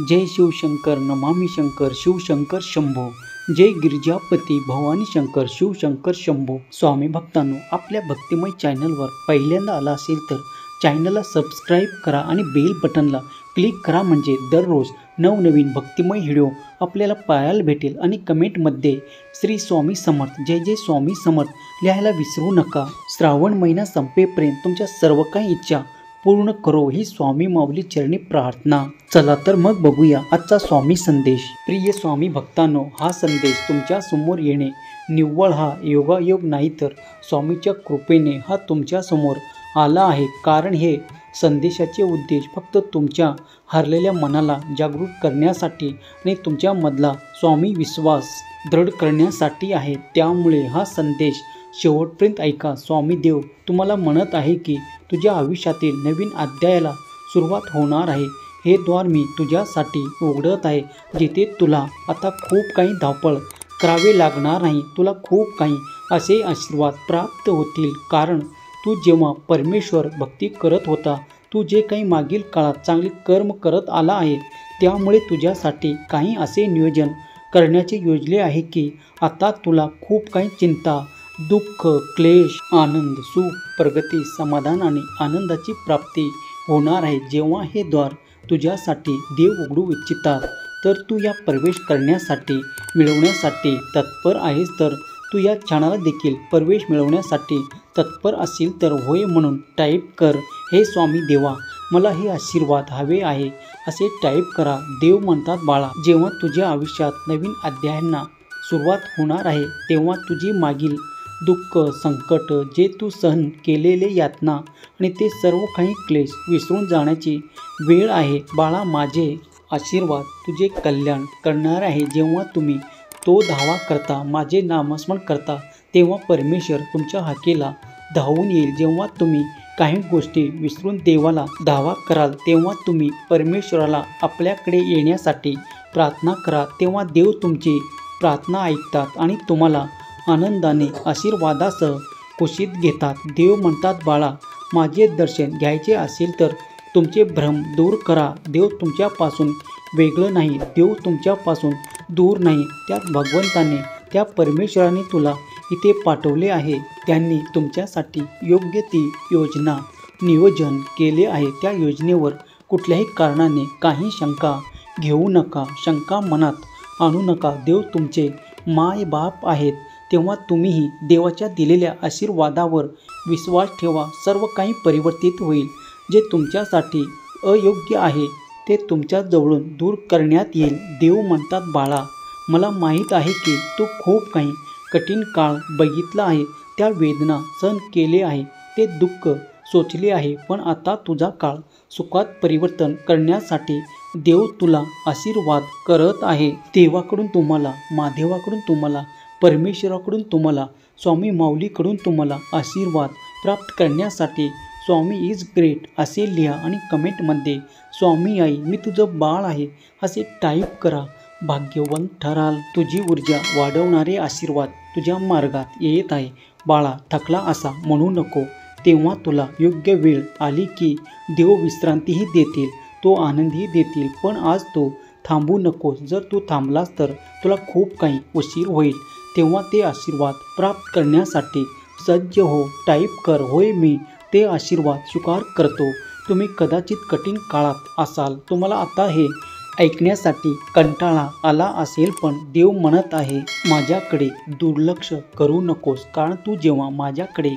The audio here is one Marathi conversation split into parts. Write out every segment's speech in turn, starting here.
जय शिवशंकर नमामि शंकर शिवशंकर शंभो। जय गिरिजापती भवानी शंकर शिवशंकर शंभो। स्वामी भक्तांनो, आपल्या भक्तिमय चॅनलवर पहिल्यांदा आला असेल तर चॅनलला सबस्क्राईब करा आणि बेल बटनला क्लिक करा, म्हणजे दररोज नवनवीन भक्तिमय व्हिडिओ आपल्याला पाहायला भेटेल। आणि कमेंटमध्ये श्री स्वामी समर्थ, जय जय स्वामी समर्थ लिहायला विसरू नका। श्रावण महिना संपेपर्यंत तुमच्या सर्व काही इच्छा पूर्ण करो ही स्वामी माऊली चरणी प्रार्थना। चला तर मग बघूया आजचा स्वामी संदेश। प्रिय स्वामी भक्तांनो, हा संदेश तुमच्या समोर येणे निव्वळ हा योगायोग नाही, तर स्वामीच्या कृपेने हा तुमच्या समोर आला आहे। कारण हे संदेशाचे उद्देश फक्त तुमच्या हरलेल्या मनाला जागृत करण्यासाठी आणि तुमच्यामधला स्वामी विश्वास दृढ करण्यासाठी आहे। त्यामुळे हा संदेश शेवटपर्यंत ऐका। स्वामी देव तुम्हाला म्हणत आहे की तुझ्या आयुष्यातील नवीन अध्यायाला सुरुवात होणार आहे। हे द्वार मी तुझ्यासाठी उघडत आहे, जिथे तुला आता खूप काही धावपळ करावे लागणार नाही। तुला खूप काही असे आशीर्वाद प्राप्त होतील, कारण तू जेव्हा परमेश्वर भक्ती करत होता, तू जे काही मागील काळात चांगले कर्म करत आला आहे, त्यामुळे तुझ्यासाठी काही असे नियोजन करण्याचे योजले आहे की आता तुला खूप काही चिंता, दुःख, क्लेश, आनंद, सुख, प्रगती, समाधान आणि आनंदाची प्राप्ती होणार आहे। जेव्हा हे द्वार तुझ्यासाठी देव उघडू इच्छितात, तर तू या प्रवेश करण्यासाठी मिळवण्यासाठी तत्पर आहेस, तर तू या क्षणाला देखील प्रवेश मिळवण्यासाठी तत्पर असेल तर होय म्हणून टाईप कर, हे स्वामी देवा मला हे आशीर्वाद हवे आहे, असे टाईप करा। देव म्हणतात, बाळा, जेव्हा तुझ्या आयुष्यात नवीन अध्यायांना सुरुवात होणार आहे, तेव्हा तुझी मागील दुःख, संकट, जे तू सहन केलेले यातना आणि ते सर्व काही क्लेश विसरून जाण्याची वेळ आहे। बाळा, माझे आशीर्वाद तुझे कल्याण करणार आहे। जेव्हा तुम्ही तो धावा करता, माझे नामस्मरण करता, तेव्हा परमेश्वर तुमच्या हाकेला धावून येईल। जेव्हा तुम्ही काही गोष्टी विसरून देवाला धावा कराल, तेव्हा तुम्ही परमेश्वराला आपल्याकडे येण्यासाठी प्रार्थना करा, तेव्हा देव तुमची प्रार्थना ऐकतात आणि तुम्हाला आनंदाने आशीर्वादासह कुशीत घेतात। देव म्हणतात, बाळा, माझे दर्शन घ्यायचे असेल तर तुमचे भ्रम दूर करा। देव तुमच्यापासून वेगळं नाही, देव तुमच्यापासून दूर नाही। त्यात भगवंताने, त्या परमेश्वराने तुला इथे पाठवले आहे। त्यांनी तुमच्यासाठी योग्य ती योजना नियोजन केले आहे। त्या योजनेवर कुठल्याही कारणाने काही शंका घेऊ नका, शंका मनात आणू नका। देव तुमचे माय बाप आहेत, तेव्हा तुम्हीही देवाच्या दिलेल्या आशीर्वादावर विश्वास ठेवा। सर्व काही परिवर्तित होईल। जे तुमच्यासाठी अयोग्य आहे ते तुमच्या जवळून दूर करण्यात येईल। देव म्हणतात, बाळा, मला माहीत आहे की तू खूप काही कठीण काळ बघितला आहे, त्या वेदना सहन केले आहे, ते दुःख सोचले आहे, पण आता तुझा काळ सुखात परिवर्तन करण्यासाठी देव तुला आशीर्वाद करत आहे। देवाकडून तुम्हाला, महादेवाकडून तुम्हाला, परमेश्वराकडून तुम्हाला, स्वामी माऊलीकडून तुम्हाला आशीर्वाद प्राप्त करण्यासाठी स्वामी इज ग्रेट असे लिहा आणि कमेंटमध्ये स्वामी आई मी तुझं बाळ आहे असे टाईप करा। भाग्यवान ठराल। तुझी ऊर्जा वाढवणारे आशीर्वाद तुझ्या मार्गात येत आहे। बाळा, थकला असा म्हणू नको, तेव्हा तुला योग्य वेळ आली की देव विश्रांतीही देतील, तो आनंदही देतील, पण आज तू थांबू नकोस। जर तू थांबलास तर तुला खूप काही उशीर होईल। तेव्हा ते आशीर्वाद प्राप्त करण्यासाठी सज्ज हो। टाईप कर, होय मी ते आशीर्वाद स्वीकार करतो। तुम्ही कदाचित कठीण काळात असाल, तुम्हाला आता हे ऐकण्यासाठी कंटाळा आला असेल, पण देव म्हणत आहे, माझ्याकडे दुर्लक्ष करू नकोस, कारण तू जेव्हा माझ्याकडे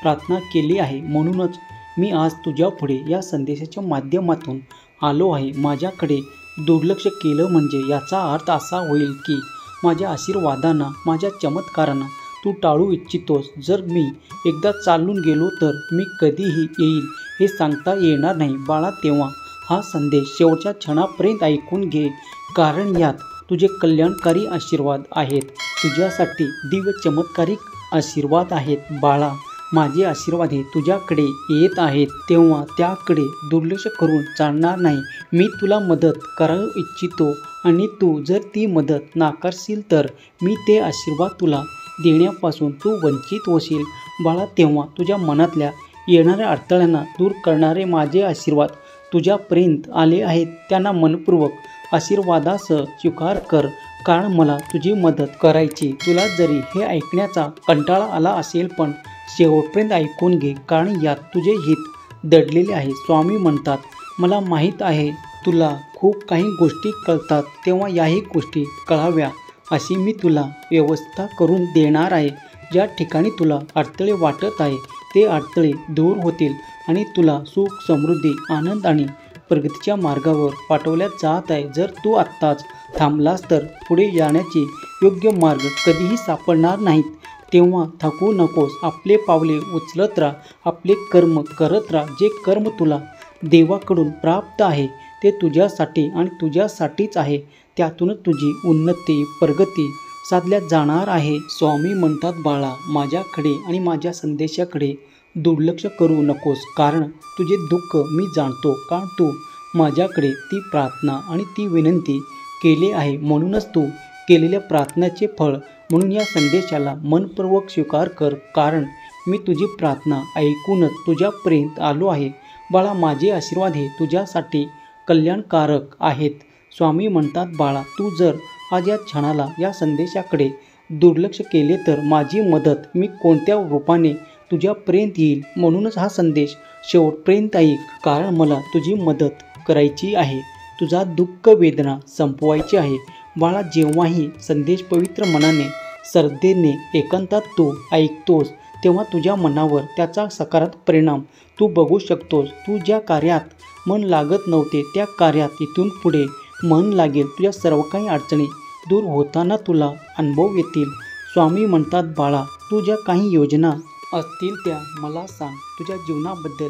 प्रार्थना केली आहे, म्हणूनच मी आज तुझ्या पुढे या संदेशाच्या माध्यमातून आलो आहे। माझ्याकडे दुर्लक्ष केलं म्हणजे याचा अर्थ असा होईल की माझ्या आशीर्वादांना, माझ्या चमत्कारांना तू टाळू इच्छितोस। जर मी एकदा चालून गेलो तर मी कधीही येईल हे सांगता येणार नाही। बाळा, तेव्हा हा संदेश शेवटच्या क्षणापर्यंत ऐकून घे, कारण यात तुझे कल्याणकारी आशीर्वाद आहेत, तुझ्यासाठी दिव्य चमत्कारिक आशीर्वाद आहेत। बाळा, माझे आशीर्वाद हे तुझ्याकडे येत आहेत, तेव्हा त्याकडे दुर्लक्ष करून चालणार नाही। मी तुला मदत करू इच्छितो आणि तू जर ती मदत नाकारशील तर मी ते आशीर्वाद तुला देण्यापासून तू वंचित होशील। बाळा, तेव्हा तुझ्या मनातल्या येणाऱ्या अडथळ्यांना दूर करणारे माझे आशीर्वाद तुझ्यापर्यंत आले आहेत, त्यांना मनपूर्वक आशीर्वादासह स्वीकार कर, कारण मला तुझी मदत करायची. तुला जरी हे ऐकण्याचा कंटाळा आला असेल पण शेवटपर्यंत ऐकून घे, कारण यात तुझे हित दडलेले आहे. स्वामी म्हणतात, मला माहीत आहे तुला खूप काही गोष्टी कळतात, तेव्हा याही गोष्टी कळाव्या अशी मी तुला व्यवस्था करून देणार आहे. ज्या ठिकाणी तुला अडथळे वाटत आहे ते अडथळे दूर होतील आणि तुला सुख, समृद्धी, आनंद आणि प्रगतीच्या मार्गावर पाठवल्या जात आहे. जर तू आत्ताच थांबलास तर पुढे जाण्याचे योग्य मार्ग कधीही सापडणार नाहीत. तेव्हा थकू नकोस, आपले पावले उचलत राहा, आपले कर्म करत राहा. जे कर्म तुला देवाकडून प्राप्त आहे ते तुझ्यासाठी आणि तुझ्यासाठीच आहे. त्यातूनच तुझी उन्नती, प्रगती साधल्या जाणार आहे. स्वामी म्हणतात, बाळा, माझ्याकडे आणि माझ्या संदेशाकडे दुर्लक्ष करू नकोस, कारण तुझे दुःख मी जाणतो. कारण तू माझ्याकडे ती प्रार्थना आणि ती विनंती केली आहे, म्हणूनच तू केलेल्या प्रार्थनेचे फळ म्हणून या संदेशाला मनपूर्वक स्वीकार कर, कारण मी तुझी प्रार्थना ऐकूनच तुझ्यापर्यंत आलो आहे. बाळा, माझे आशीर्वाद हे तुझ्यासाठी कल्याणकारक आहेत. स्वामी म्हणतात, बाळा, तू जर आज या क्षणाला या संदेशाकडे दुर्लक्ष केले तर माझी मदत मी कोणत्या रूपाने तुझ्यापर्यंत येईल. म्हणूनच हा संदेश शेवटपर्यंत ऐक, कारण मला तुझी मदत करायची आहे. तुझा दुःख, वेदना संपवायची आहे. बाळा, जेव्हाही संदेश पवित्र मनाने, श्रद्धेने, एकांतात तू ऐकतोस तेव्हा तुझ्या मनावर त्याचा सकारात्मक परिणाम तू बघू शकतोस. तू ज्या कार्यात मन लागत नव्हते त्या कार्यात इथून पुढे मन लागेल. तुझ्या सर्व काही अडचणी दूर होताना तुला अनुभव येतील. स्वामी म्हणतात, बाळा, तू ज्या काही योजना असतील त्या मला सांग. तुझ्या जीवनाबद्दल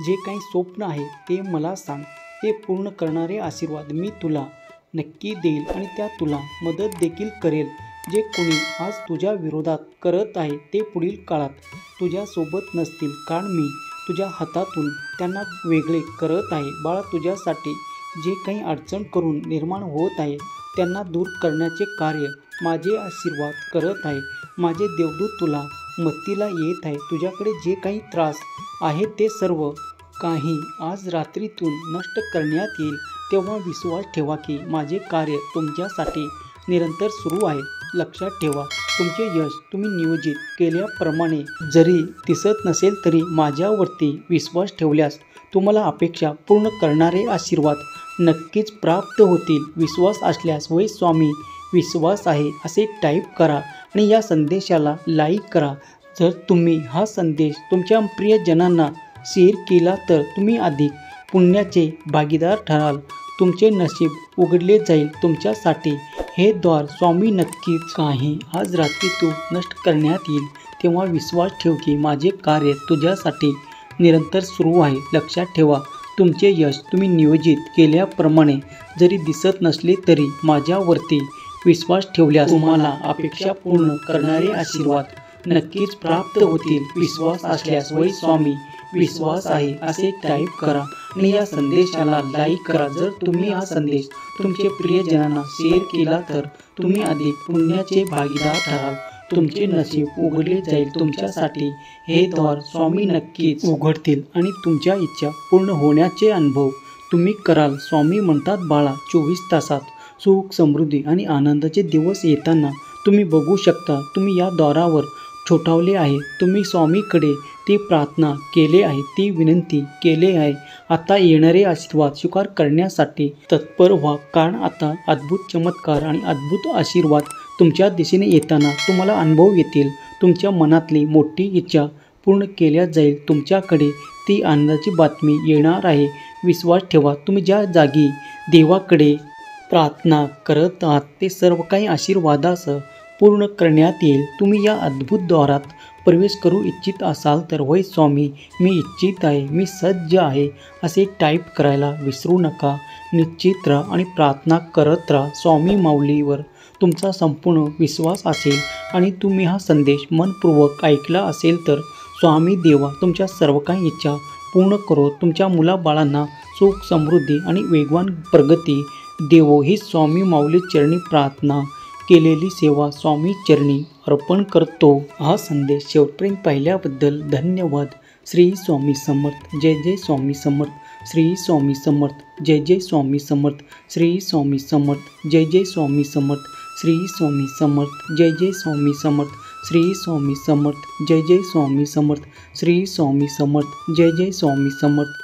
जे काही स्वप्न आहे ते मला सांग. ते पूर्ण करणारे आशीर्वाद मी तुला नक्की देईल आणि त्या तुला मदत देखील करेल. जे कोणी आज तुझ्या विरोधात करत आहे ते पुढील काळात तुझ्यासोबत नसतील, कारण मी तुझ्या हातातून त्यांना वेगळे करत आहे. बाळा, तुझ्यासाठी जे काही अडचण करून निर्माण होत आहे त्यांना दूर करण्याचे कार्य माझे आशीर्वाद करत आहे. माझे देवदूत तुला मदतीला येत आहे. तुझ्याकडे जे काही त्रास आहे ते सर्व काही आज रात्रीतून नष्ट करण्यात येईल. तेव्हा विश्वास ठेवा की माझे कार्य तुमच्यासाठी निरंतर सुरू आहे. लक्षात ठेवा, तुमचे यश तुम्ही नियोजित केल्याप्रमाणे जरी दिसत नसेल तरी माझ्यावरती विश्वास ठेवल्यास तुम्हाला अपेक्षा पूर्ण करणारे आशीर्वाद नक्कीच प्राप्त होतील. विश्वास असल्यास वै स्वामी विश्वास आहे असे टाईप करा आणि या संदेशाला लाईक करा. जर तुम्ही हा संदेश तुमच्या प्रियजनांना शेअर केला तर तुम्ही अधिक पुण्याचे भागीदार ठराल. तुमचे नशीब उघडले जाईल तुमच्यासाठी. हे द्वार स्वामी नक्कीच काही आज रात्रीतून नष्ट करण्यात येईल. तेव्हा विश्वास ठेव की माझे कार्य तुझ्यासाठी निरंतर सुरू आहे. लक्षात ठेवा, तुमचे यश तुम्ही नियोजित केल्याप्रमाणे जरी दिसत नसले तरी माझ्यावरती विश्वास ठेवल्यास तुम्हाला अपेक्षा पूर्ण करणारे आशीर्वाद नक्कीच प्राप्त होतील. विश्वास असल्यास वै स्वामी विश्वास आहे असे टाईप करा आणि या संदेशाला लाईक करा. जर तुम्ही हा संदेश तुमचे प्रियजनांना शेअर केला तर तुम्ही अधिक पुण्याचे भागीदार ठराल. तुमचे नशीब उघडले जाईल तुमच्यासाठी. हे द्वार स्वामी नक्कीच उघडतील आणि तुमच्या इच्छा पूर्ण होण्याचे अनुभव तुम्ही कराल. स्वामी म्हणतात, बाळा, 24 तासात सुख, समृद्धी आणि आनंदाचे दिवस येताना तुम्ही बघू शकता. तुम्ही या द्वारावर ठोठावले आहे. तुम्ही स्वामीकडे ती प्रार्थना केली आहे, ती विनंती केली आहे. आता येणारे आशीर्वाद स्वीकार करण्यासाठी तत्पर व्हा, कारण आता अद्भुत चमत्कार आणि अद्भुत आशीर्वाद तुमच्या दिशेने येताना तुम्हाला अनुभव येतील. तुमच्या मनातली मोठी इच्छा पूर्ण केल्या जाईल. तुमच्याकडे ती आनंदाची बातमी येणार आहे. विश्वास ठेवा, तुम्ही ज्या जागी देवाकडे प्रार्थना करत आहात ते सर्व काही आशीर्वादासह पूर्ण करण्यात येईल. तुम्ही या अद्भुत द्वारात प्रवेश करू इच्छित असाल तर वै स्वामी मी इच्छित आहे, मी सज्ज आहे असे टाईप करायला विसरू नका. निश्चित राहा आणि प्रार्थना करत राहा. स्वामी माऊलीवर तुमचा संपूर्ण विश्वास असेल आणि तुम्ही हा संदेश मनपूर्वक ऐकला असेल तर स्वामी देवा तुमच्या सर्व काही इच्छा पूर्ण करो. तुमच्या मुलाबाळांना सुख, समृद्धी आणि वेगवान प्रगती देवो. ही स्वामी माऊली चरणी प्रार्थना केलेली सेवा स्वामी चरणी अर्पण करतो. हा संदेश शेवटपर्यंत पाहिल्याबद्दल धन्यवाद. श्री स्वामी समर्थ. जय जय स्वामी समर्थ. श्री स्वामी समर्थ जय जय स्वामी समर्थ श्री स्वामी समर्थ जय जय स्वामी समर्थ श्री स्वामी समर्थ जय जय स्वामी समर्थ श्री स्वामी समर्थ जय जय स्वामी समर्थ श्री स्वामी समर्थ जय जय स्वामी समर्थ